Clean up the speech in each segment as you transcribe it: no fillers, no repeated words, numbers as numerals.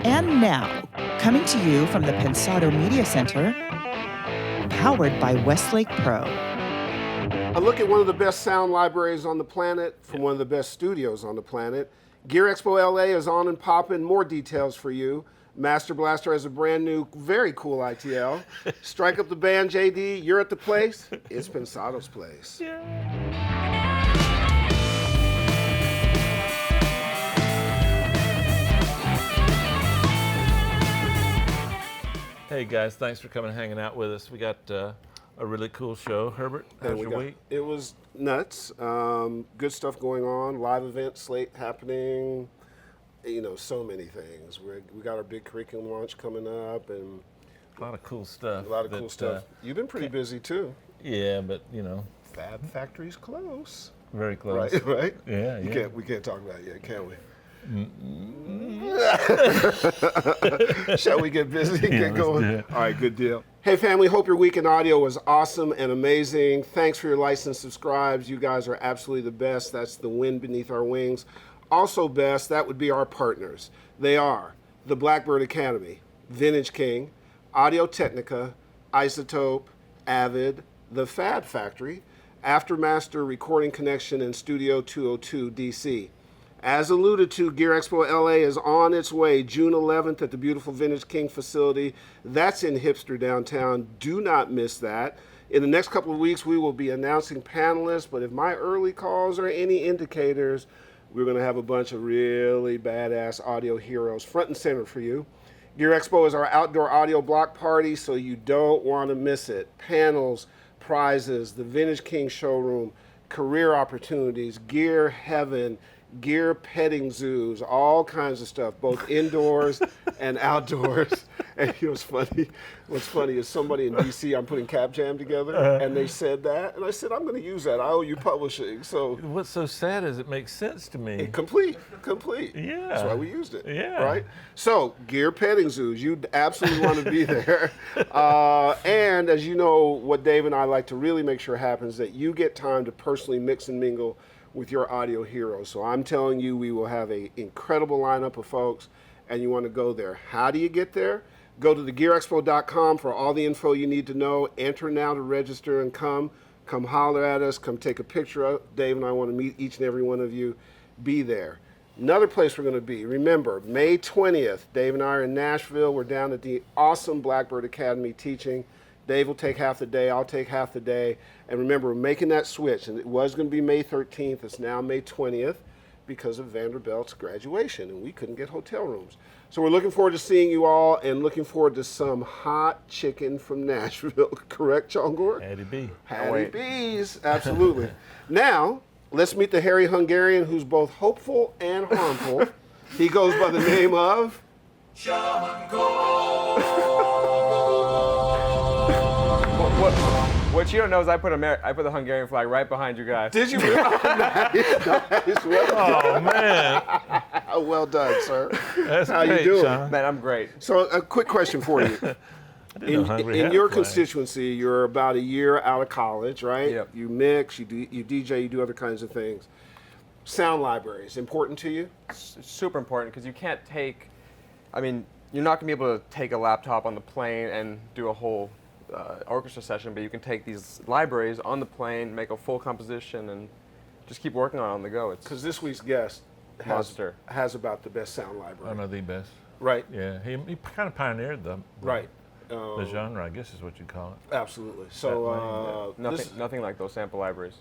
And now, coming to you from the Pensado Media Center, powered by Westlake Pro. A look at one of the best sound libraries on the planet from one of the best studios on the planet. Gear Expo LA is on and popping. More details for you. Master Blaster has a brand new, very cool ITL. Strike up the band, JD. You're at the place. It's Pensado's place. Hey guys, thanks for coming and hanging out with us. We got a really cool show. Herbert, how's your week? It was nuts. Good stuff going on. Live event slate happening. You know, so many things. We got our big curriculum launch coming up, and A lot of cool stuff. cool stuff. You've been pretty busy too. Yeah, but you know, Fab Factory's close. very close. Right? Yeah, yeah. We can't talk about it yet, can we? Shall we get busy and get going? All right, good deal. Hey family, hope your week in audio was awesome and amazing. Thanks for your likes and subscribes. You guys are absolutely the best. That's the wind beneath our wings. Also best, that would be our partners. They are the Blackbird Academy, Vintage King, Audio Technica, Isotope, Avid, the Fab Factory, Aftermaster Recording Connection, and Studio 202 DC. As alluded to, Gear Expo LA is on its way June 11th at the beautiful Vintage King facility. That's in hipster downtown. Do not miss that. In the next couple of weeks, we will be announcing panelists, but if my early calls are any indicators, we're going to have a bunch of really badass audio heroes front and center for you. Gear Expo is our outdoor audio block party, so you don't want to miss it. Panels, prizes, the Vintage King showroom, career opportunities, gear heaven, gear petting zoos, all kinds of stuff, both indoors and outdoors. And you know what's funny is somebody in DC, I'm putting Cap Jam together, and they said that, and I said, I'm going to use that. I owe you publishing. So What's so sad is it makes sense to me. complete. Yeah. That's why we used it. Yeah. Right? So, gear petting zoos, you absolutely want to be there. And as you know, what Dave and I like to really make sure happens is that you get time to personally mix and mingle with your audio heroes. So I'm telling you, we will have an incredible lineup of folks, and you want to go there. How do you get there? Go to thegearexpo.com for all the info you need to know. Enter now to register and come holler at us, come take a picture of Dave and I want to meet each and every one of you. Be there. Another place we're going to be, remember, May 20th, Dave and I are in Nashville. We're down at the awesome Blackbird Academy teaching. Dave will take half the day, I'll take half the day. And remember, we're making that switch. And it was going to be May 13th, it's now May 20th because of Vanderbilt's graduation, and we couldn't get hotel rooms. So we're looking forward to seeing you all and looking forward to some hot chicken from Nashville. Correct, Chongor? Hattie B. Hattie B's, absolutely. Now, let's meet the hairy Hungarian who's both hopeful and harmful. He goes by the name of... What you don't know is I put the Hungarian flag right behind you guys. Did you really? Nice. Well Oh man, done. Well done, sir. that's How great, you doing? Sean. Man, I'm great. So a quick question for you. In your constituency, you're about a year out of college, right? Yep. You mix, you DJ, you do other kinds of things. Sound libraries, important to you? It's super important because you can't take, you're not going to be able to take a laptop on the plane and do a whole orchestra session, but you can take these libraries on the plane, make a full composition, and just keep working on it on the go. It's Because this week's guest monster. has about the best sound library. One of the best. Right, Yeah, he kind of pioneered the right. the genre, I guess is what you call it. Absolutely. So Nothing like those sample libraries.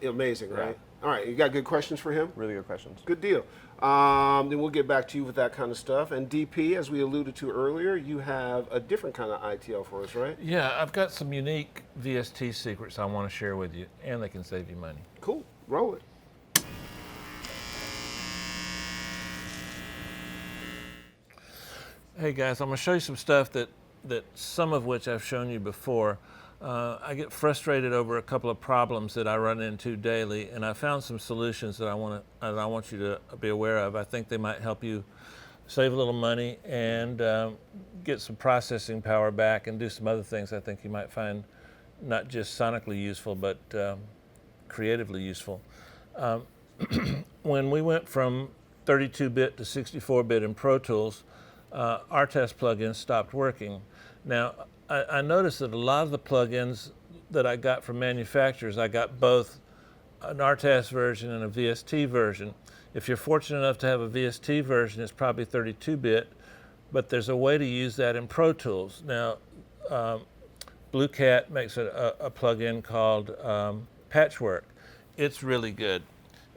amazing, right? Yeah. All right, you got good questions for him? Really good questions. Good deal. Then we'll get back to you with that kind of stuff. And DP, as we alluded to earlier, you have a different kind of ITL for us, right? Yeah, I've got some unique VST secrets I want to share with you, and they can save you money. Cool. Roll it. Hey guys, I'm going to show you some stuff that some of which I've shown you before. I get frustrated over a couple of problems that I run into daily, and I found some solutions that I want you to be aware of. I think they might help you save a little money and get some processing power back and do some other things I think you might find not just sonically useful, but creatively useful. When we went from 32-bit to 64-bit in Pro Tools, RTES plugins stopped working. Now, I noticed that a lot of the plugins that I got from manufacturers, I got both an RTES version and a VST version. If you're fortunate enough to have a VST version, it's probably 32-bit, but there's a way to use that in Pro Tools. Now, Blue Cat makes a plugin called Patchwork. It's really good.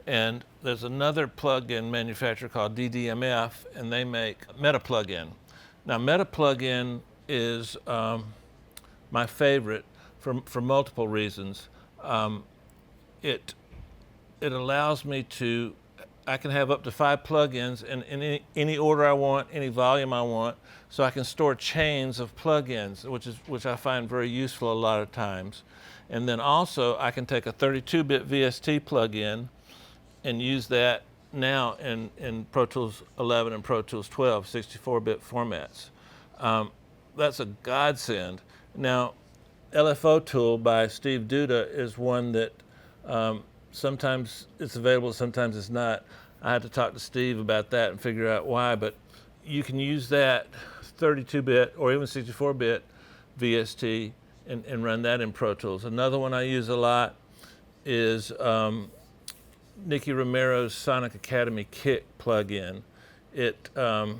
And there's another plugin manufacturer called DDMF, and they make Meta plugin. Now, Meta plugin is my favorite for multiple reasons. It allows me to, I can have up to 5 plugins in any order I want, any volume I want, so I can store chains of plugins, which I find very useful a lot of times. And then also I can take a 32-bit VST plugin and use that now in Pro Tools 11 and Pro Tools 12, 64-bit formats. That's a godsend. Now, LFO Tool by Steve Duda is one that sometimes it's available, sometimes it's not. I had to talk to Steve about that and figure out why, but you can use that 32-bit or even 64-bit VST and run that in Pro Tools. Another one I use a lot is Nicky Romero's Sonic Academy Kick plugin. It's a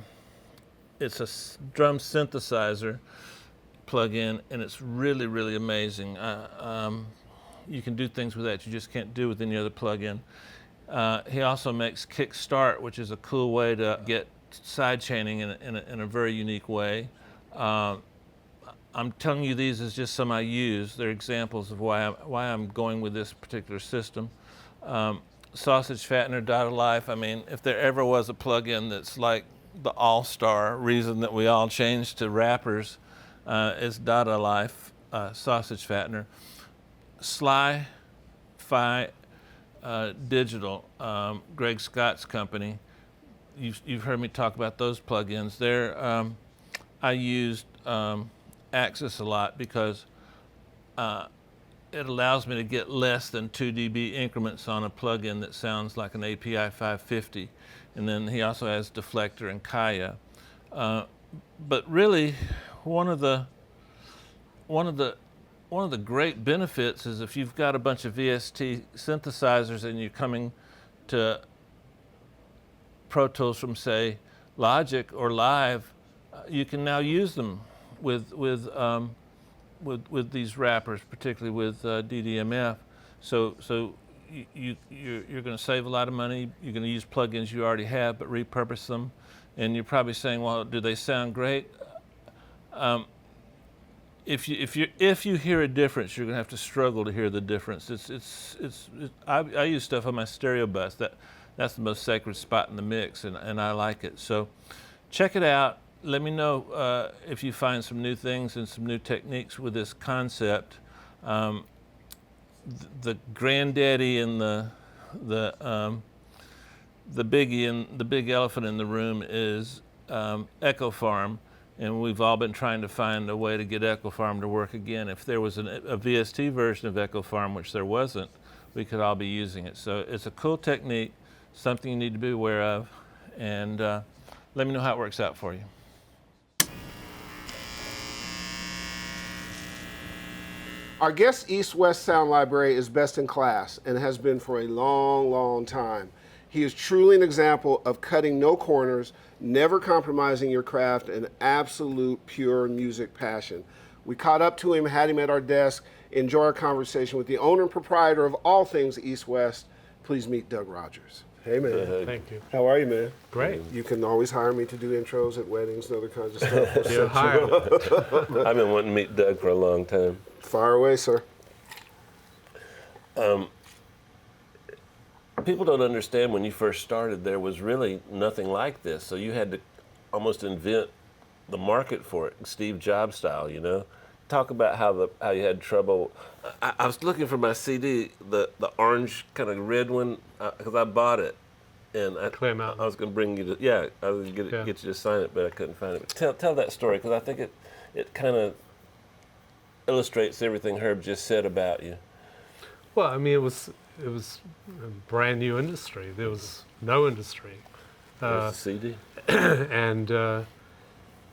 drum synthesizer plugin, and it's really, really amazing. You can do things with that you just can't do with any other plugin. He also makes Kick Start, which is a cool way to get side chaining in a very unique way. I'm telling you these as just some I use. They're examples of why I'm going with this particular system. Sausage Fattener, Dot of Life. I mean, if there ever was a plugin that's like the all-star reason that we all changed to rappers, it's Dot of Life, Sausage Fattener. Sli-Fi Digital, Greg Scott's company. You've heard me talk about those plugins. I used Axis a lot because it allows me to get less than 2 dB increments on a plugin that sounds like an API 550. And then he also has Deflector and Kaya. But really, one of the great benefits is if you've got a bunch of VST synthesizers and you're coming to Pro Tools from, say, Logic or Live, you can now use them with these wrappers, particularly with DDMF. So you're going to save a lot of money. You're going to use plugins you already have, but repurpose them. And you're probably saying, well, do they sound great? If you hear a difference, you're going to have to struggle to hear the difference. I use stuff on my stereo bus. That's the most sacred spot in the mix, and I like it. So check it out. Let me know if you find some new things and some new techniques with this concept. The granddaddy and the biggie and the big elephant in the room is Echo Farm. And we've all been trying to find a way to get Echo Farm to work again. If there was a VST version of Echo Farm, which there wasn't, we could all be using it. So it's a cool technique, something you need to be aware of, and let me know how it works out for you. Our guest EastWest Sound Library is best in class and has been for a long, long time. He is truly an example of cutting no corners, never compromising your craft, and absolute pure music passion. We caught up to him, had him at our desk, enjoy our conversation with the owner and proprietor of all things EastWest. Please meet Doug Rogers. Hey, man. Thank you. How are you, man? Great. You can always hire me to do intros at weddings and other kinds of stuff. You're hired. I've been wanting to meet Doug for a long time. Fire away, sir. People don't understand when you first started, there was really nothing like this. So you had to almost invent the market for it, Steve Jobs style, you know? Talk about how you had trouble. I was looking for my CD, the orange kind of red one, because I bought it. And Clear Mountain. I was going to bring you to, I was going to get you to sign it, but I couldn't find it. But tell that story, because I think it kind of illustrates everything Herb just said about you. Well, I mean, it was a brand new industry. There was no industry. There's the CD. And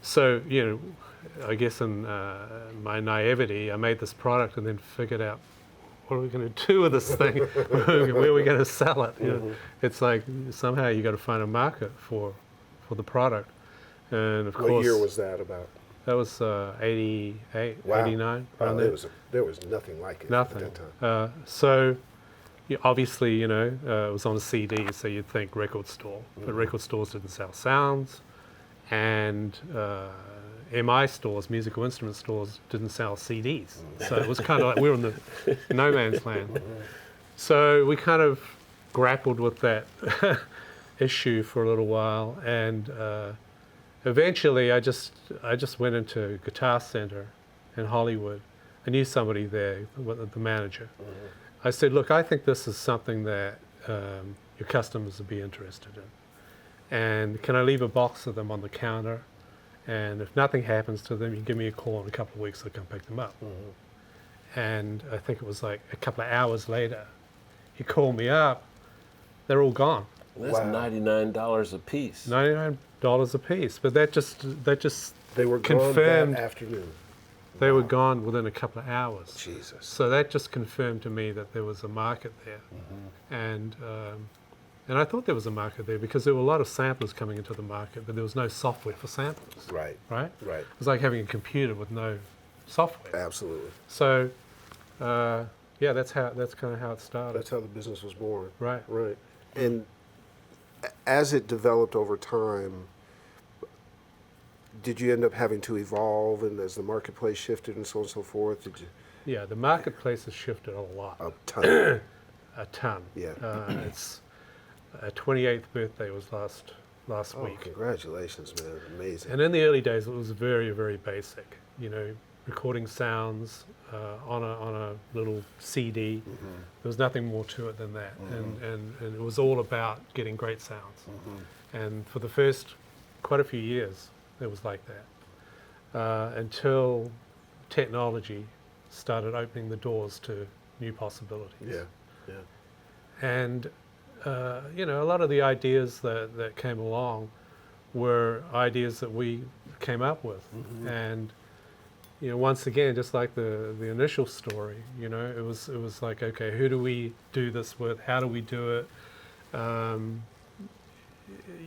So, I guess in my naivety, I made this product and then figured out, what are we going to do with this thing? Where are we going to sell it? It's like somehow you got to find a market for the product. And of course, What year was that about? that was 88, Wow. 89. Oh, around there was nothing like it Nothing. at that time. So obviously, it was on a CD, so you'd think record store, but record stores didn't sell sounds, and MI stores, musical instrument stores, didn't sell CDs. So it was kind of like we were in the no man's land. So we kind of grappled with that issue for a little while, and eventually I just went into Guitar Center in Hollywood. I knew somebody there, the manager. I said, look, I think this is something that your customers would be interested in. And can I leave a box of them on the counter? And if nothing happens to them, you give me a call in a couple of weeks, I'll come pick them up. And I think it was like a couple of hours later, he called me up. They're all gone. That's $99 a piece. $99 a piece. But that just They were confirmed gone that afternoon. they were gone within a couple of hours. Jesus. So that just confirmed to me that there was a market there. And I thought there was a market there because there were a lot of samplers coming into the market, but there was no software for samplers. Right. Right? Right. It was like having a computer with no software. Absolutely. So, that's kind of how it started. That's how the business was born. Right. Right. And as it developed over time, did you end up having to evolve, and as the marketplace shifted and so on and so forth? Did you? Yeah, the marketplace has shifted a lot. A ton. A ton. Yeah. Its 28th birthday was last Oh, week. congratulations, man! Amazing. And in the early days, it was very, very basic. Recording sounds on a little CD. There was nothing more to it than that, and it was all about getting great sounds. And for the first quite a few years, it was like that until technology started opening the doors to new possibilities. Yeah. Yeah. And a lot of the ideas that came along were ideas that we came up with. And once again, just like the initial story, it was like, okay, who do we do this with? How do we do it?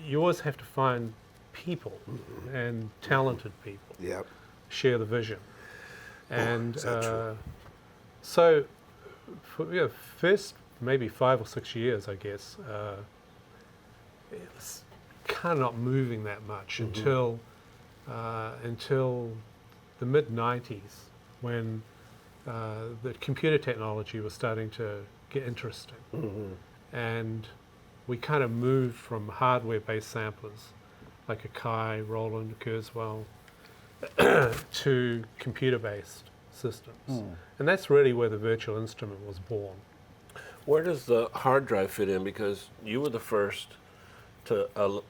You always have to find people and talented people. Yep. Share the vision. And is that true? so for first maybe 5 or 6 years, I guess, it's kind of not moving that much until the mid-90s, when the computer technology was starting to get interesting. And we kind of moved from hardware-based samplers, like a Kai, Roland, Kurzweil, to computer-based systems. And that's really where the virtual instrument was born. Where does the hard drive fit in? Because you were the first to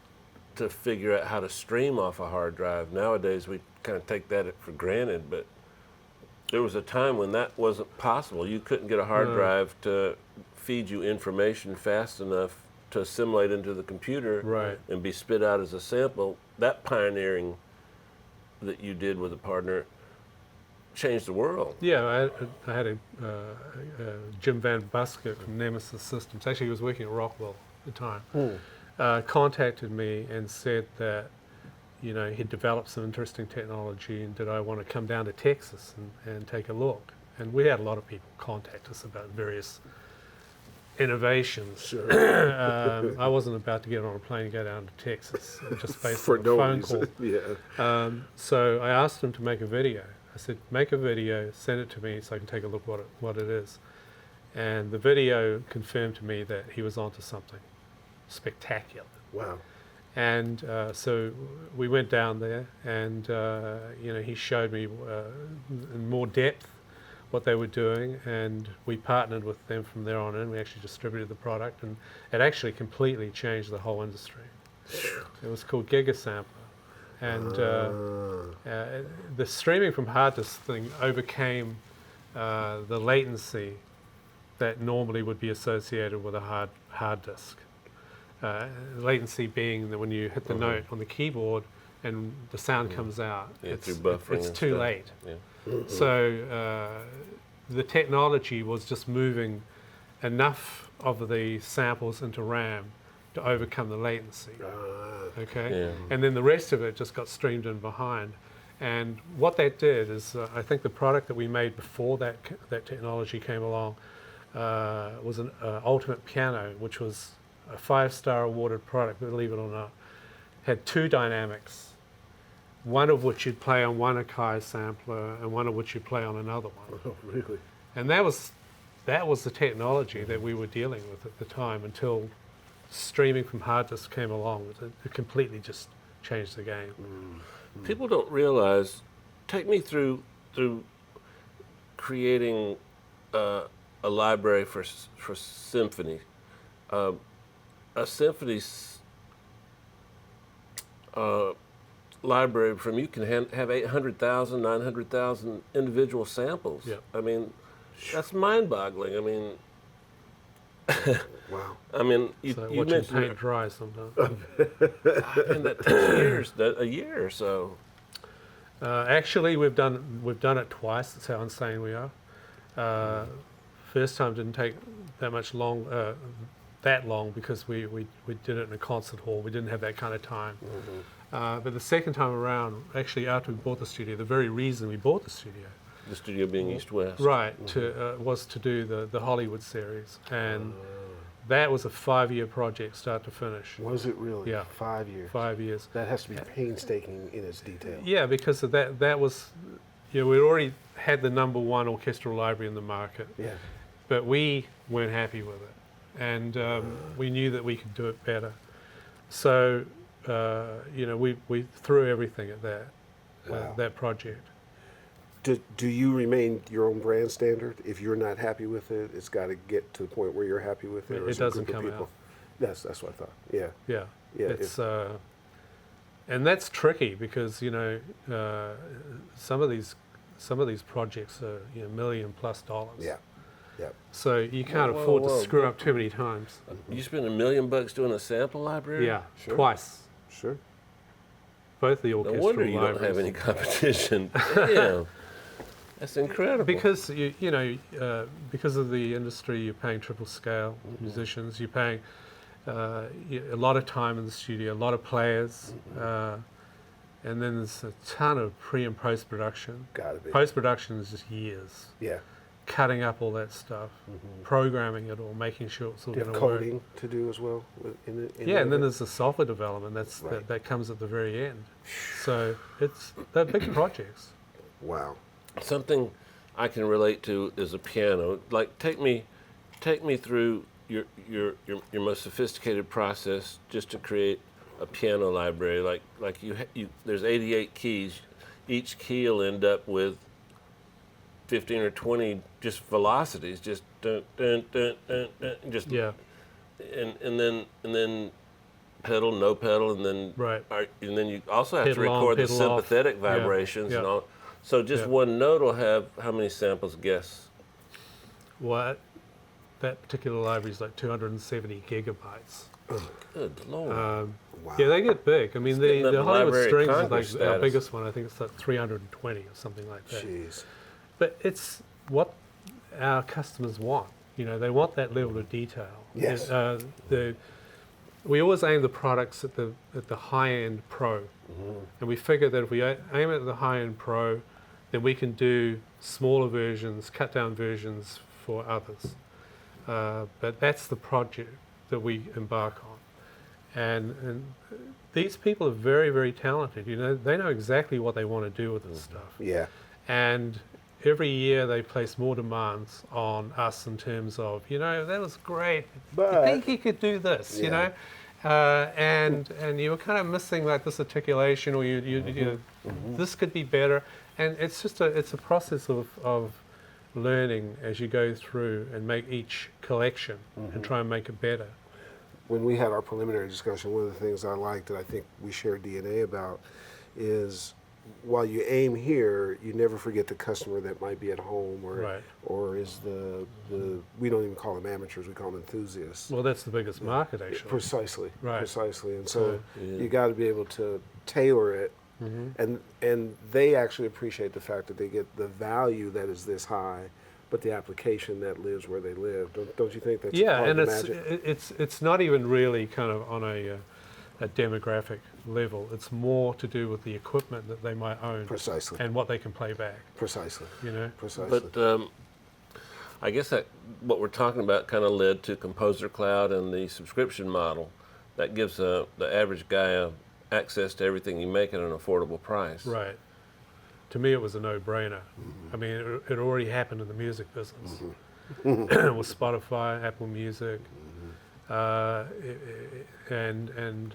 figure out how to stream off a hard drive. Nowadays, we kind of take that for granted, but there was a time when that wasn't possible. You couldn't get a hard drive to feed you information fast enough to assimilate into the computer and be spit out as a sample. That pioneering that you did with a partner changed the world. Yeah, I had a Jim Van Buskett from Nemesis Systems. Actually, he was working at Rockwell at the time. Contacted me and said that he'd developed some interesting technology, and did I want to come down to Texas and take a look. And we had a lot of people contact us about various innovations. Sure. I wasn't about to get on a plane and go down to Texas just based For on a no phone reason. call. Yeah. So I asked him to make a video. I said, make a video, send it to me so I can take a look what it is. And the video confirmed to me that he was onto something spectacular. Wow. And so we went down there, and he showed me in more depth what they were doing, and we partnered with them from there on in. We actually distributed the product, and it actually completely changed the whole industry. It was called GigaSampler. And the streaming from hard disk thing overcame the latency that normally would be associated with a hard disk. Latency being that when you hit the note on the keyboard, and the sound comes out. Yeah, through It's buffering and too stuff. late. Yeah. So the technology was just moving enough of the samples into RAM to overcome the latency. Okay, Yeah. and then the rest of it just got streamed in behind. And what that did is, I think the product that we made before that technology came along was an Ultimate Piano, which was a 5-star awarded product, believe it or not. Had 2 dynamics, one of which you'd play on one Akai sampler and one of which you'd play on another one. Oh, really? And that was the technology that we were dealing with at the time until streaming from hard disk came along. It completely just changed the game. People don't realize. Take me through creating a library for symphony. A symphony library from you can have 800,000, 900,000 individual samples. Yep. I mean, that's mind-boggling. I mean, Wow. I mean, you Watching mentioned paint dry sometimes. and that takes years, a year or so. Actually, we've done it twice. That's how insane we are. First time didn't take that long because we did it in a concert hall. We didn't have that kind of time. But the second time around, actually after we bought the studio, the very reason we bought the studio, The studio being EastWest. right, was to do the Hollywood series, and that was a 5-year project, start to finish. Was it really? Yeah. 5 years. 5 years. That has to be painstaking in its detail. Yeah, because of that was, we already had the #1 orchestral library in the market, Yeah. but we weren't happy with it, and we knew that we could do it better. So, we threw everything at that project. Do you remain your own brand standard? If you're not happy with it, it's got to get to the point where you're happy with it. Or It is a doesn't group of come people? out. That's what I thought. Yeah. Yeah, Yeah, it's and that's tricky because some of these projects are $1 million+ dollars. Yeah. Yeah. So you can't Whoa, afford whoa, to screw whoa. up too many times. You spend $1 million doing a sample library? Yeah, Sure. twice. Sure. Both the No orchestral wonder you libraries. don't have any competition. Damn. That's incredible. Because because of the industry, you're paying triple scale musicians. You're paying a lot of time in the studio, a lot of players, and then there's a ton of pre and post production. Gotta be. Post production is just years, Yeah. cutting up all that stuff, programming it all, making sure it's all Do you going have to work. coding to do as well? Yeah, and then there's the software development. Right. That comes at the very end. So they're big projects. Wow. Something I can relate to is a piano. Like take me through your most sophisticated process just to create a piano library. Like you there's 88 keys. Each key will end up with 15 or 20 just velocities, just dun, dun, dun, dun, dun, just Yeah, and then pedal, no pedal, and then right. and then you also have to Pedal on, record the pedal off. sympathetic Yeah, vibrations yeah. and all. So just Yeah. one note will have how many samples? Guess. What? That particular library is like 270 gigabytes. Good lord. Wow. Yeah, they get big. I mean, getting up the to Hollywood Library of Strings is Congress like our status. biggest one. I think it's like 320 or something like that. Jeez. But it's what our customers want. They want that level of detail. Yes. We always aim the products at the high-end pro, and we figure that if we aim at the high-end pro, then we can do smaller versions, cut-down versions for others. But that's the project that we embark on, and these people are very, very talented. They know exactly what they want to do with this stuff, Yeah. and every year they place more demands on us in terms of, that was great. But- you think he could do this, Yeah. and you were kind of missing like this articulation, or this could be better. And it's just it's a process of learning as you go through and make each collection and try and make it better. When we had our preliminary discussion, one of the things I liked that I think we share DNA about is while you aim here, you never forget the customer that might be at home, or Right. or is the we don't even call them amateurs, we call them enthusiasts. Well, that's the biggest market, actually. Precisely, Right. precisely, and so Yeah. you got to be able to tailor it, and they actually appreciate the fact that they get the value that is this high, but the application that lives where they live. Don't you think that's Yeah, part and of the magic? it's not even really kind of on a demographic level. It's more to do with the equipment that they might own Precisely, and what they can play back. precisely, You know. precisely. But I guess that what we're talking about kind of led to Composer Cloud and the subscription model that gives the average guy access to everything you make at an affordable price. Right. To me, it was a no-brainer. I mean, it already happened in the music business with Spotify, Apple Music, and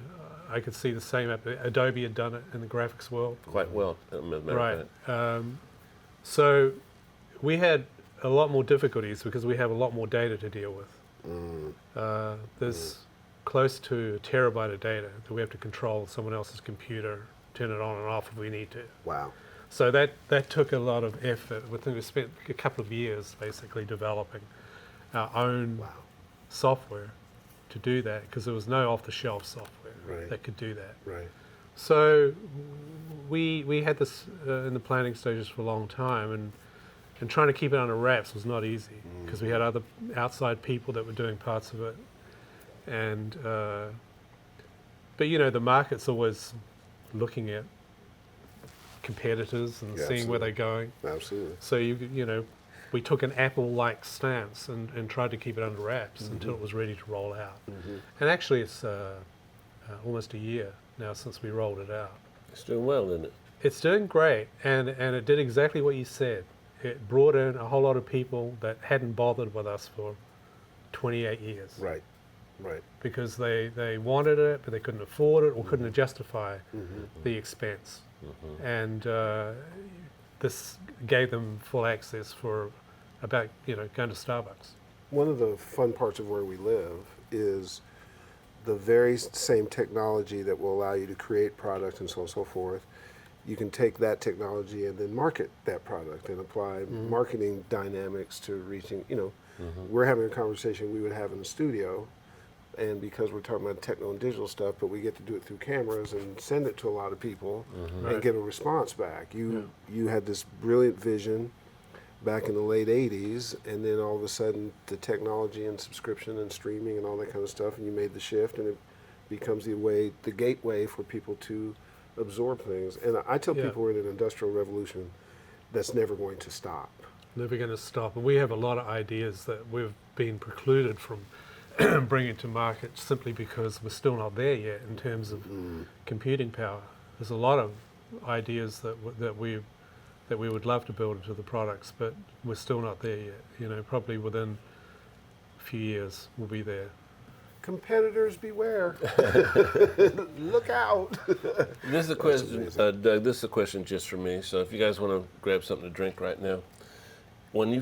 I could see the same. Adobe had done it in the graphics world. Quite well, as a matter of Right. fact. So we had a lot more difficulties because we have a lot more data to deal with. There's close to a terabyte of data that we have to control someone else's computer, turn it on and off if we need to. Wow. So that took a lot of effort. We spent a couple of years basically developing our own software to do that, because there was no off-the-shelf software Right. that could do that. Right. So we had this in the planning stages for a long time, and trying to keep it under wraps was not easy, because we had other outside people that were doing parts of it. And but you know, the market's always looking at competitors and Yeah, seeing where absolutely. they're going. Absolutely. So you know, we took an Apple-like stance and tried to keep it under wraps until it was ready to roll out. And actually, it's almost a year now since we rolled it out. It's doing well, isn't it? It's doing great, and it did exactly what you said. It brought in a whole lot of people that hadn't bothered with us for 28 years. Right. Right. Because they wanted it, but they couldn't afford it or couldn't justify the expense. And this gave them full access for about, you know, going to Starbucks. One of the fun parts of where we live is the very same technology that will allow you to create product and so on and so forth. You can take that technology and then market that product and apply marketing dynamics to reaching, you know, we're having a conversation we would have in the studio, and because we're talking about techno and digital stuff, but we get to do it through cameras and send it to a lot of people and get a response back. You had this brilliant vision back in the late 80s, and then all of a sudden the technology and subscription and streaming and all that kind of stuff, and you made the shift, and it becomes the gateway for people to absorb things. And I tell people we're in an industrial revolution that's never going to stop. Never going to stop. And we have a lot of ideas that we've been precluded from bringing to market simply because we're still not there yet in terms of computing power. There's a lot of ideas that we would love to build into the products, but we're still not there yet. You know, probably within a few years we'll be there. Competitors beware. Look out. This is a question, Doug, this is a question just for me, so if you guys want to grab something to drink right now. When I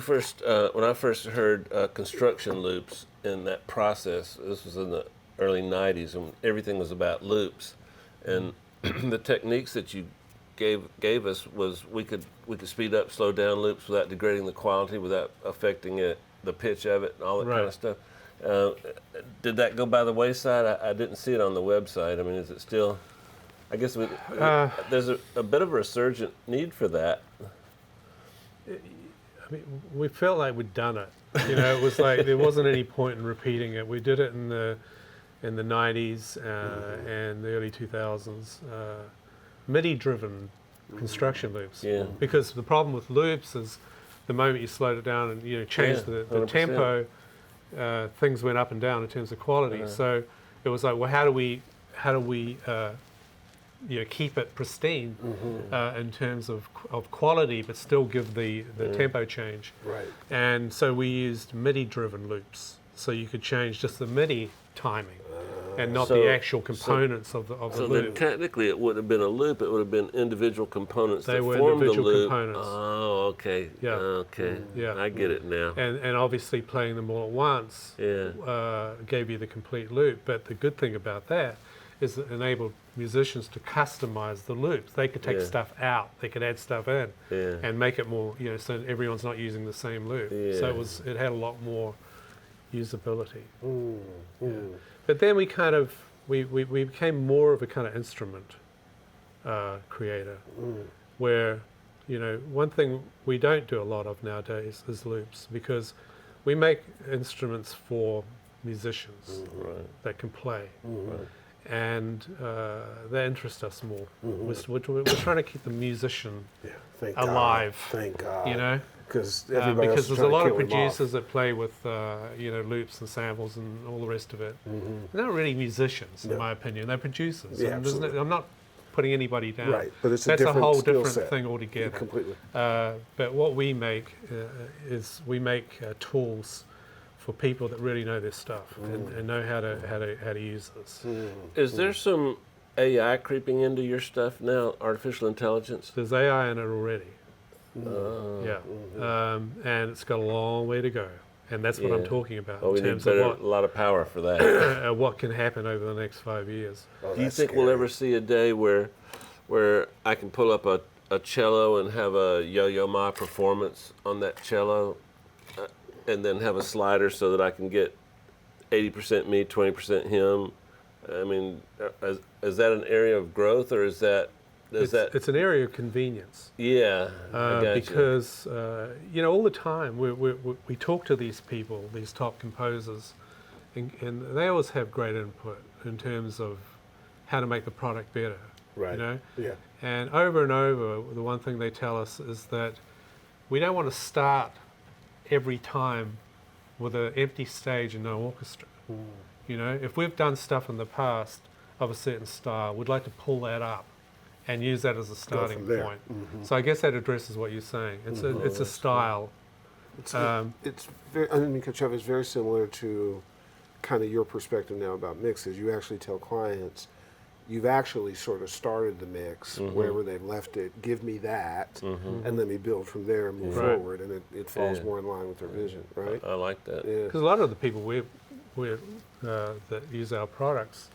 first heard construction loops in that process, this was in the early 90s, when everything was about loops, and the techniques that you gave us was we could speed up, slow down loops without degrading the quality, without affecting the pitch of it, and all that kind of stuff. Did that go by the wayside? I didn't see it on the website. I mean, is it still? I guess there's a bit of a resurgent need for that. I mean, we felt like we'd done it. You know, it was like there wasn't any point in repeating it. We did it in the 90s and the early 2000s. MIDI-driven construction loops. Yeah. Because the problem with loops is the moment you slowed it down and, you know, changed the 100%. tempo, things went up and down in terms of quality. So it was like, well, how do we you know, keep it pristine in terms of quality, but still give the tempo change. Right. And so we used MIDI-driven loops, so you could change just the MIDI timing and not the actual components of the So then loop. technically it wouldn't have been a loop, it would have been individual components They that were formed the individual loop. components. Oh, okay. Yeah. Okay. Yeah. I get it now. And obviously playing them all at once Yeah. gave you the complete loop. But the good thing about that is it enabled musicians to customize the loops. They could take stuff out, they could add stuff in, and make it more, so everyone's not using the same loop. So it had a lot more usability. But then we became more of a kind of instrument creator, where one thing we don't do a lot of nowadays is loops, because we make instruments for musicians that can play. And they interest us more. We're trying to keep the musician alive. Thank God. Because Because there's a lot of producers that play with loops and samples and all the rest of it. They're not really musicians, in my opinion. They're producers. Yeah, And absolutely. I'm not putting anybody down. Right, but it's That's a different whole skill different set. thing altogether. Completely. But what we make is we make tools for people that really know their stuff and know how to use this. Is there some AI creeping into your stuff now? Artificial intelligence? There's AI in it already. And it's got a long way to go. And that's what I'm talking about Oh, in we need terms of a lot of power for that. what can happen over the next 5 years. Do you think we'll ever see a day where I can pull up a cello and have a Yo-Yo Ma performance on that cello, and then have a slider so that I can get 80% me, 20% him? I mean, is that an area of growth, or is that? It's an area of convenience. Yeah, I got because all the time we talk to these people, these top composers, and they always have great input in terms of how to make the product better. Right. Yeah. And over, the one thing they tell us is that we don't want to start every time with an empty stage and no orchestra. If we've done stuff in the past of a certain style, we'd like to pull that up and use that as a starting point. So I guess that addresses what you're saying. It's a style. It's very, I mean, Kachev, is very similar to kind of your perspective now about mixes. You actually tell clients, you've actually sort of started the mix wherever they've left it. Give me that, and let me build from there and move forward. And it falls more in line with their vision, right? I like that. Yeah. Because a lot of the people that use our products,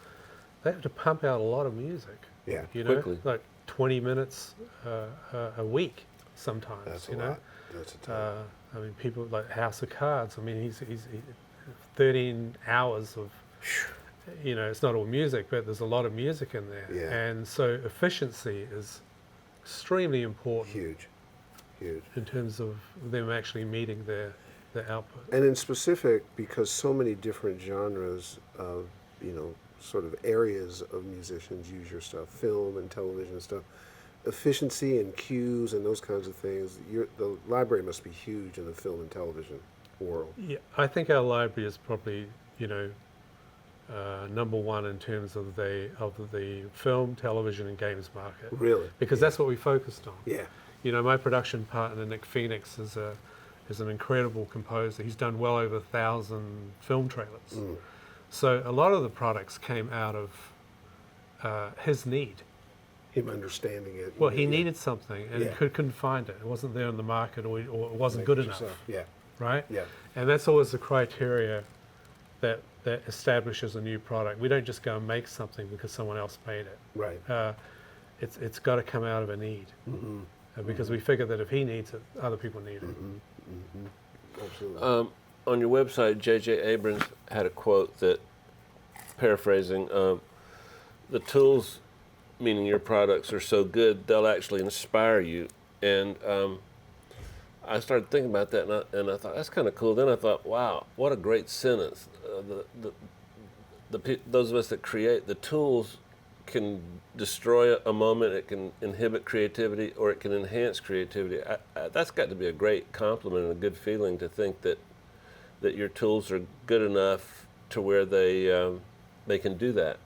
they have to pump out a lot of music. Yeah. Quickly. Like 20 minutes a week sometimes. That's a lot. That's a ton. I mean, people like House of Cards. I mean, he's 13 hours of, it's not all music, but there's a lot of music in there. Yeah. And so efficiency is extremely important. Huge. In terms of them actually meeting their output. And in specific, because so many different genres of, sort of areas of musicians use your stuff, film and television stuff, efficiency and cues and those kinds of things, the library must be huge in the film and television world. Yeah, I think our library is probably, number one in terms of the film, television, and games market. Really? Because that's what we focused on. Yeah. My production partner Nick Phoenix is an incredible composer. He's done well over 1,000 film trailers. So a lot of the products came out of his need. Him understanding it. Well, he needed something and couldn't find it. It wasn't there in the market, or it wasn't good enough. Yeah. Right? Yeah. And that's always the criteria that establishes a new product. We don't just go and make something because someone else made it. Right. It's got to come out of a need. Because we figure that if he needs it, other people need it. Absolutely. On your website, J.J. Abrams had a quote that, paraphrasing, the tools, meaning your products, are so good they'll actually inspire you. And I started thinking about that, and I thought, that's kind of cool. Then I thought, wow, what a great sentence. Those of us that create, the tools can destroy a moment, it can inhibit creativity, or it can enhance creativity. That's got to be a great compliment and a good feeling to think that your tools are good enough to where they can do that.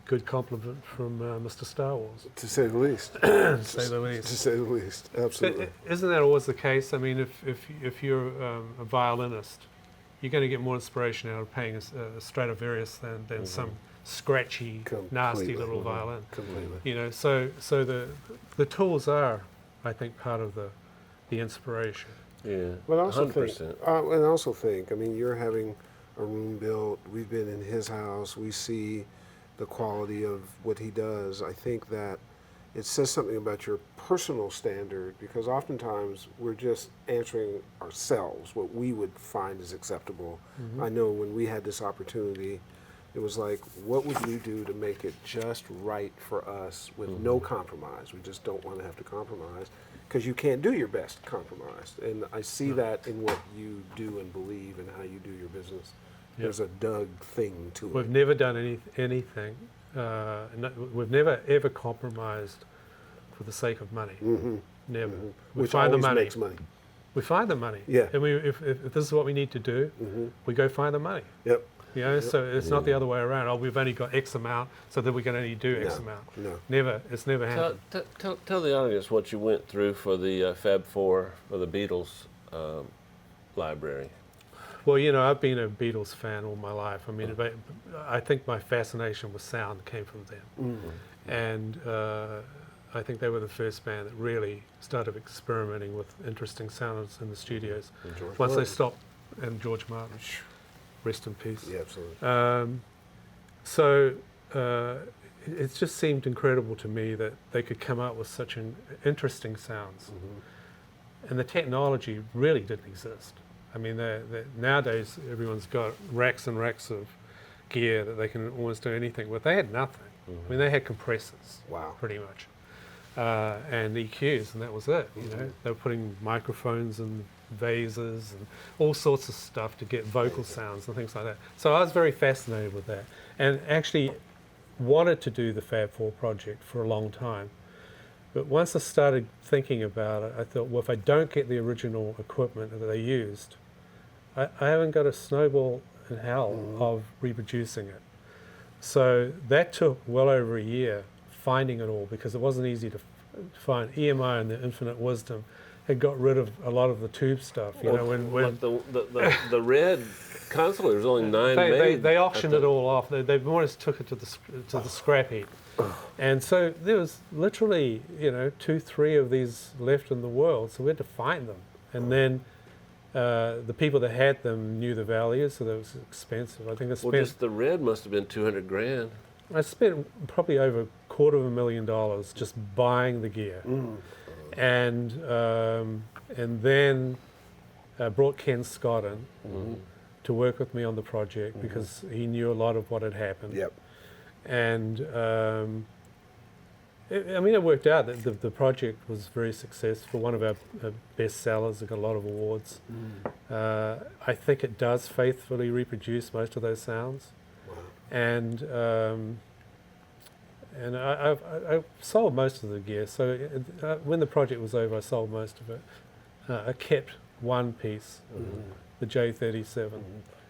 Good compliment from Mr. Star Wars. To say the least. To say the least. To say the least. Absolutely. Isn't that always the case? I mean, if you're a violinist, you're going to get more inspiration out of playing a Stradivarius than some scratchy, nasty little violin. Completely. So the tools are, I think, part of the inspiration. Yeah. But I also 100%. think, I mean, you're having a room built. We've been in his house. We see the quality of what he does. I think that it says something about your personal standard, because oftentimes we're just answering ourselves what we would find is acceptable. I know when we had this opportunity, it was like, what would we do to make it just right for us with no compromise? We just don't want to have to compromise, because you can't do your best compromised. And I see that in what you do and believe and how you do your business. There's a Doug thing to it. We've never done anything. We've never ever compromised for the sake of money. Never. We Which find the always money. makes money. We find the money. Yeah. And if this is what we need to do, we go find the money. Yep. You know, so it's not the other way around. Oh, we've only got X amount, so that we can only do X amount. No. Never. It's never happened. Tell the audience what you went through for the Fab Four for the Beatles library. Well, you know, I've been a Beatles fan all my life. I mean, I think my fascination with sound came from them. And I think they were the first band that really started experimenting with interesting sounds in the studios. Once they stopped, and George Martin, rest in peace. Yeah, absolutely. So it just seemed incredible to me that they could come up with such interesting sounds. And the technology really didn't exist. I mean, nowadays everyone's got racks and racks of gear that they can almost do anything with. They had nothing. I mean, they had compressors, pretty much, and EQs, and that was it. You know, they were putting microphones and vases and all sorts of stuff to get vocal sounds and things like that. So I was very fascinated with that, and actually wanted to do the Fab Four project for a long time. But once I started thinking about it, I thought, well, if I don't get the original equipment that they used, I haven't got a snowball in hell of reproducing it. So that took well over a year finding it all, because it wasn't easy to find. EMI and the Infinite Wisdom had got rid of a lot of the tube stuff. You know, when Like the red console, there's only 9 made. they auctioned it all off. They more or less took it to the scrap heap. And so there was literally, you know, 2-3 of these left in the world, so we had to find them. And then the people that had them knew the value, so that was expensive. I think I spent... Well, just the red must have been $200,000. I spent probably over $250,000 just buying the gear. And then brought Ken Scott in to work with me on the project, because he knew a lot of what had happened. Yep. And I mean, it worked out. The project was very successful. One of our best sellers. It got a lot of awards. I think it does faithfully reproduce most of those sounds. And I sold most of the gear. So when the project was over, I sold most of it. I kept one piece, the J37.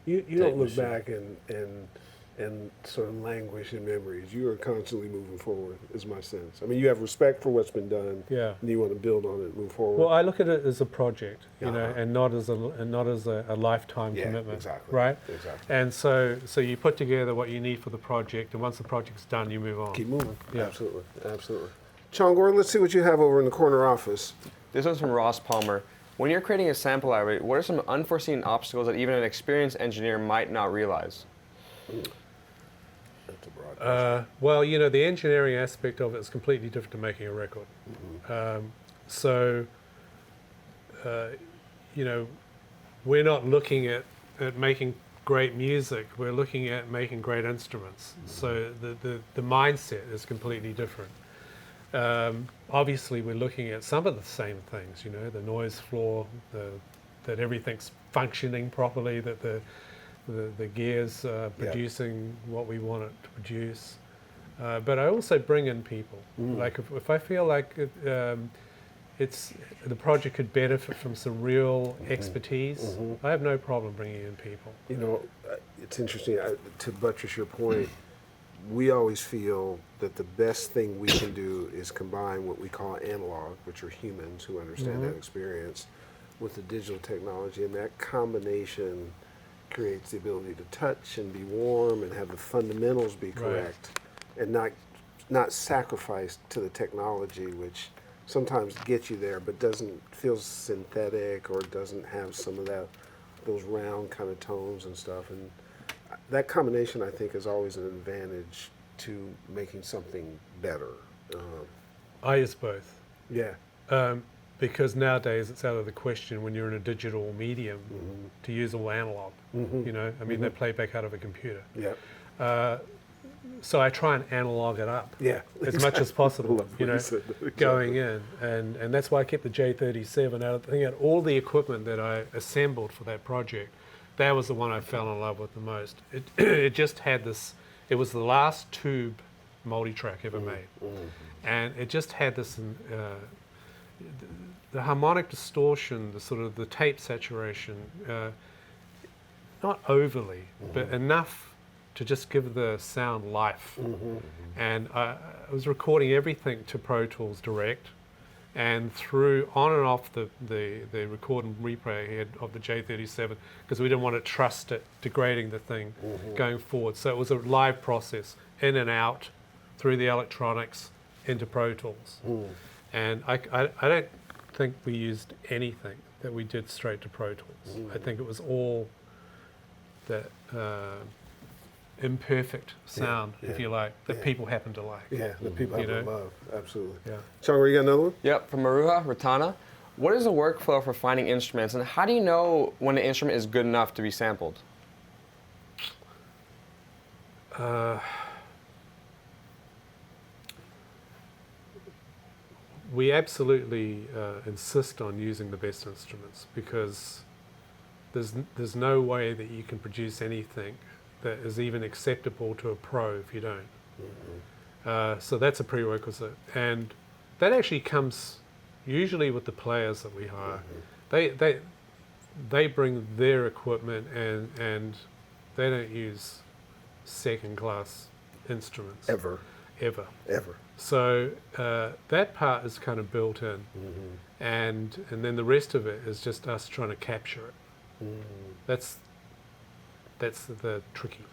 You don't look back and sort of languish in memories. You are constantly moving forward, is my sense. I mean, you have respect for what's been done, Yeah. and you want to build on it and move forward. Well, I look at it as a project, you know, and not as a lifetime commitment. Exactly. Right? Exactly. And so you put together what you need for the project, and once the project's done, you move on. Keep moving. Yeah. Absolutely. Absolutely. Chongor, let's see what you have over in the corner office. This one's from Ross Palmer. When you're creating a sample library, what are some unforeseen obstacles that even an experienced engineer might not realize? That's a broad question. Well, you know, the engineering aspect of it is completely different to making a record. You know, we're not looking at making great music. We're looking at making great instruments. So the mindset is completely different. Obviously, we're looking at some of the same things. You know, the noise floor, that everything's functioning properly, that the gear's producing what we want it to produce. But I also bring in people. Like if I feel like the project could benefit from some real expertise, I have no problem bringing in people. You know, it's interesting. To buttress your point, we always feel that the best thing we can do is combine what we call analog, which are humans who understand that experience, with the digital technology, and that combination creates the ability to touch and be warm and have the fundamentals be correct, and not sacrificed to the technology, which sometimes gets you there but doesn't feel synthetic or doesn't have some of those round kind of tones and stuff. And that combination, I think, is always an advantage to making something better? I use both. Yeah. Because nowadays it's out of the question when you're in a digital medium to use all analog. You know, I mean, they play back out of a computer. Yeah. So I try and analog it up Yeah. as much as possible, Love you what know, you said. Exactly. going in. And that's why I kept the J37 out of the thing. All the equipment that I assembled for that project, that was the one I fell in love with the most. It just had this, it was the last tube multi-track ever made. And it just had this, the harmonic distortion, the sort of the tape saturation, not overly, but enough to just give the sound life. And I was recording everything to Pro Tools Direct, and through on and off the record and replay head of the J37, because we didn't want to trust it degrading the thing going forward. So it was a live process, in and out, through the electronics, into Pro Tools. And I don't think we used anything that we did straight to Pro Tools. I think it was all that imperfect sound, if you like, that people happen to like. Yeah, the people You happen to know? love. Absolutely. Yeah. Sean, you got another one? Yep, from Maruha Ratana. What is the workflow for finding instruments, and how do you know when an instrument is good enough to be sampled? We absolutely insist on using the best instruments, because there's no way that you can produce anything that is even acceptable to a pro if you don't. So that's a prerequisite, and that actually comes usually with the players that we hire. They bring their equipment, and they don't use second-class instruments Ever. So that part is kind of built in, and then the rest of it is just us trying to capture it. That's the tricky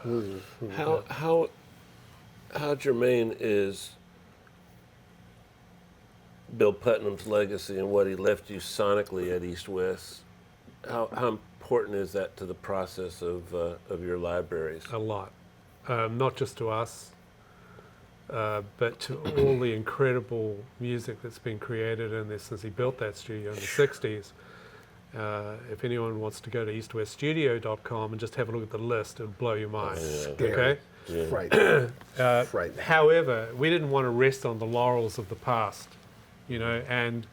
part. How germane is Bill Putnam's legacy and what he left you sonically at EastWest? How important is that to the process of your libraries? A lot, not just to us, but to all the incredible music that's been created in there since he built that studio in the 60s. If anyone wants to go to eastweststudio.com and just have a look at the list, it'll blow your mind. Okay? Yeah. Frightening. However, we didn't want to rest on the laurels of the past, you know, and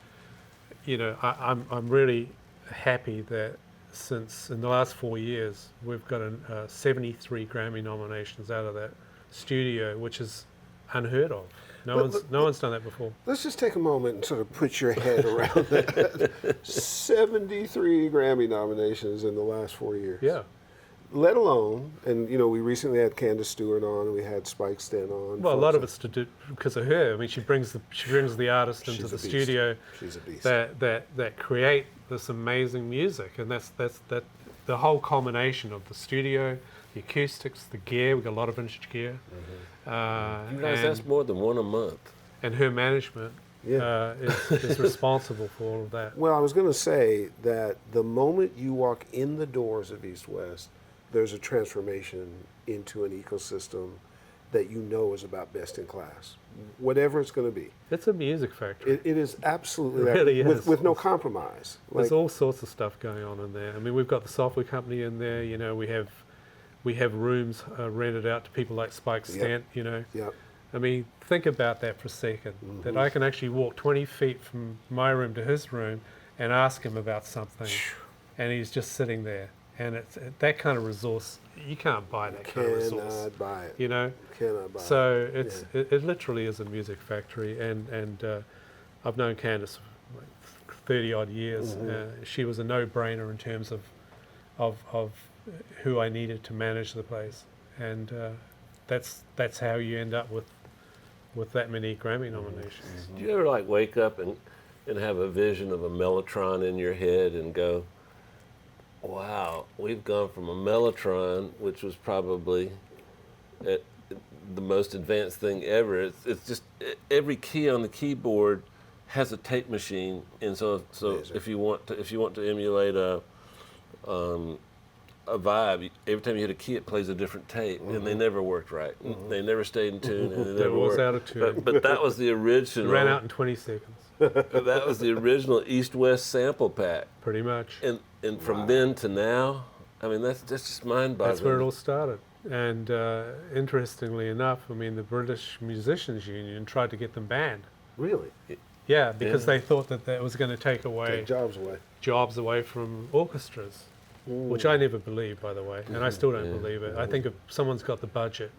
you know, I'm really happy that since in the last 4 years we've got 73 Grammy nominations out of that studio, which is unheard of. No one's done that before. Let's just take a moment and sort of put your head around that. 73 Grammy nominations in the last 4 years. Yeah. Let alone, and you know, we recently had Candace Stewart on, and we had Spike Stent on. Well, a lot of it's to do because of her. I mean, she brings the artist into the studio. She's a beast. That create this amazing music, and that's the whole combination of the studio, the acoustics, the gear. We've got a lot of vintage gear. You guys, that's more than one a month. And her management is responsible for all of that. Well, I was going to say that the moment you walk in the doors of EastWest, there's a transformation into an ecosystem that you know is about best in class, whatever it's going to be. It's a music factory. It is absolutely It really is. with no compromise. There's all sorts of stuff going on in there. I mean, we've got the software company in there. You know, we have rooms rented out to people like Spike Stent. You know. Yep. I mean, think about that for a second. That I can actually walk 20 feet from my room to his room and ask him about something, and he's just sitting there. And it's that kind of resource, you can't buy that kind of resource. Cannot buy it. You know? Cannot buy it. So it literally is a music factory. And I've known Candace for like 30 odd years. She was a no-brainer in terms of who I needed to manage the place. And that's how you end up with that many Grammy nominations. Do you ever like wake up and have a vision of a Mellotron in your head and go, wow, we've gone from a Mellotron, which was probably the most advanced thing ever. It's just every key on the keyboard has a tape machine, and so if you want to emulate a vibe. Every time you hit a key, it plays a different tape, and they never worked right. They never stayed in tune, and they never was worked. out of tune. But that was the original. Ran out in 20 seconds, That was the original EastWest sample pack, pretty much. and from then to now, I mean, that's just mind-boggling. That's where it all started. And interestingly enough, I mean, the British Musicians Union tried to get them banned. Really? Yeah, because they thought that was going to take Take jobs away from orchestras, which I never believed, by the way, and I still don't believe it. I think if someone's got the budget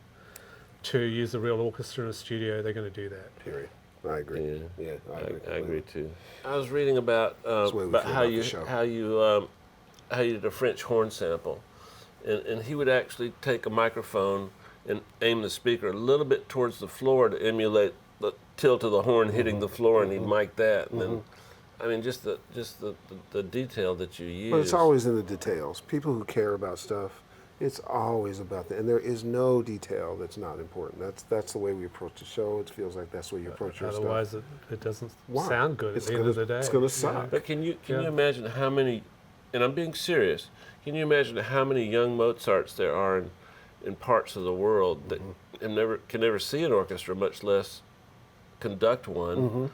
to use a real orchestra in a studio, they're going to do that. Period. I agree. Yeah, I agree too. I was reading about how you did a French horn sample, and he would actually take a microphone and aim the speaker a little bit towards the floor to emulate the tilt of the horn hitting the floor, and he'd mic that, and then, I mean, just the detail that you use. But it's always in the details. People who care about stuff, it's always about that, and there is no detail that's not important. That's the way we approach the show. It feels like that's the way you approach your stuff. Otherwise, it doesn't sound good at the end of the day. It's going to suck. But can you imagine how many, and I'm being serious, can you imagine how many young Mozarts there are in parts of the world that can never see an orchestra, much less conduct one,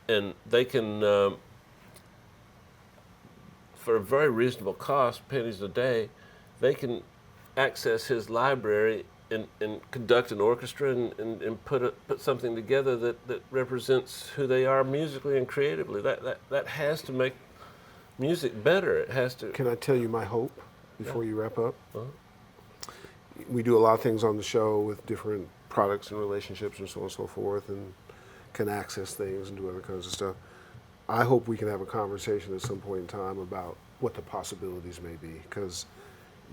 and they can, for a very reasonable cost, pennies a day, they can access his library and conduct an orchestra and put something together that represents who they are musically and creatively. That has to make music better. It has to. Can I tell you my hope before you wrap up? We do a lot of things on the show with different products and relationships and so on and so forth, and can access things and do other kinds of stuff. I hope we can have a conversation at some point in time about what the possibilities may be, because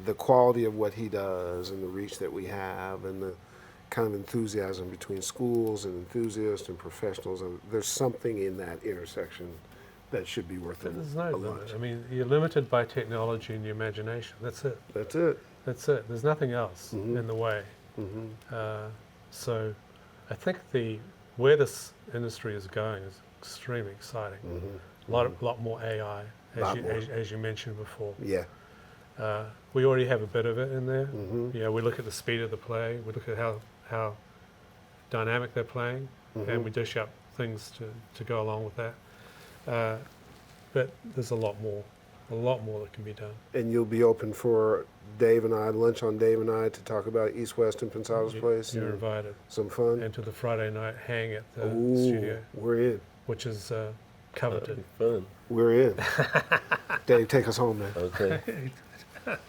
the quality of what he does and the reach that we have and the kind of enthusiasm between schools and enthusiasts and professionals, there's something in that intersection that should be worth There's a no lunch. limit. I mean, you're limited by technology and your imagination. That's it. That's it. That's it. There's nothing else in the way. So I think where this industry is going is extremely exciting. A lot more AI, as you mentioned before. Yeah. We already have a bit of it in there. Yeah, we look at the speed of the play. We look at how dynamic they're playing, and we dish up things to go along with that. But there's a lot more that can be done. And you'll be open for Dave and I, lunch on Dave and I, to talk about EastWest and Pensado's place? You're invited. Some fun? And to the Friday night hang at the studio, We're in. which is coveted. Fun. We're in. Dave, take us home, man. Okay.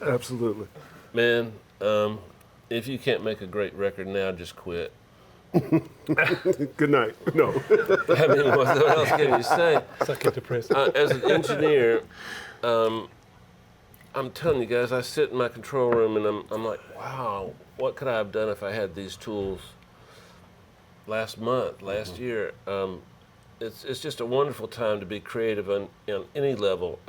Absolutely. Man, if you can't make a great record now, just quit. Good night. No. I mean, what else can you say? Suck it depressed. As an engineer, I'm telling you guys, I sit in my control room and I'm like, wow, what could I have done if I had these tools last month, last year? It's just a wonderful time to be creative on any level.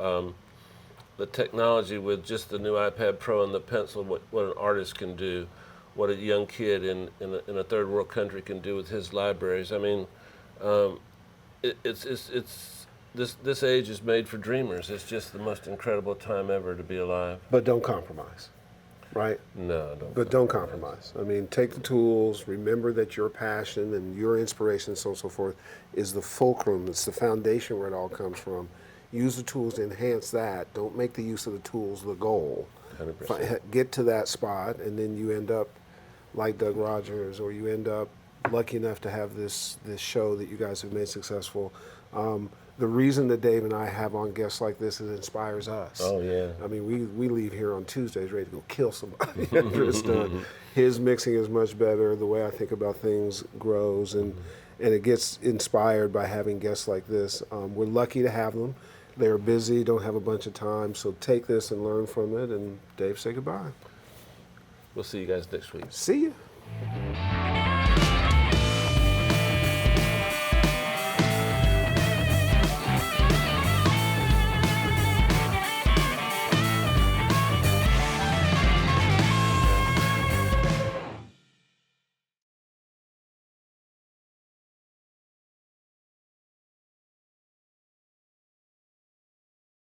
The technology with just the new iPad Pro and the pencil, what an artist can do, what a young kid in a third world country can do with his libraries. I mean, this age is made for dreamers. It's just the most incredible time ever to be alive. But don't compromise, right? No, don't. But don't compromise. I mean, take the tools. Remember that your passion and your inspiration and so on and so forth is the fulcrum. It's the foundation where it all comes from. Use the tools to enhance that. Don't make the use of the tools the goal. 100%. Get to that spot, and then you end up like Doug Rogers, or you end up lucky enough to have this show that you guys have made successful. The reason that Dave and I have on guests like this is it inspires us. Oh, yeah. I mean, we leave here on Tuesdays ready to go kill somebody after it's done. His mixing is much better. The way I think about things grows, and it gets inspired by having guests like this. We're lucky to have them. They're busy, don't have a bunch of time, so take this and learn from it. And Dave, say goodbye. We'll see you guys next week. See you.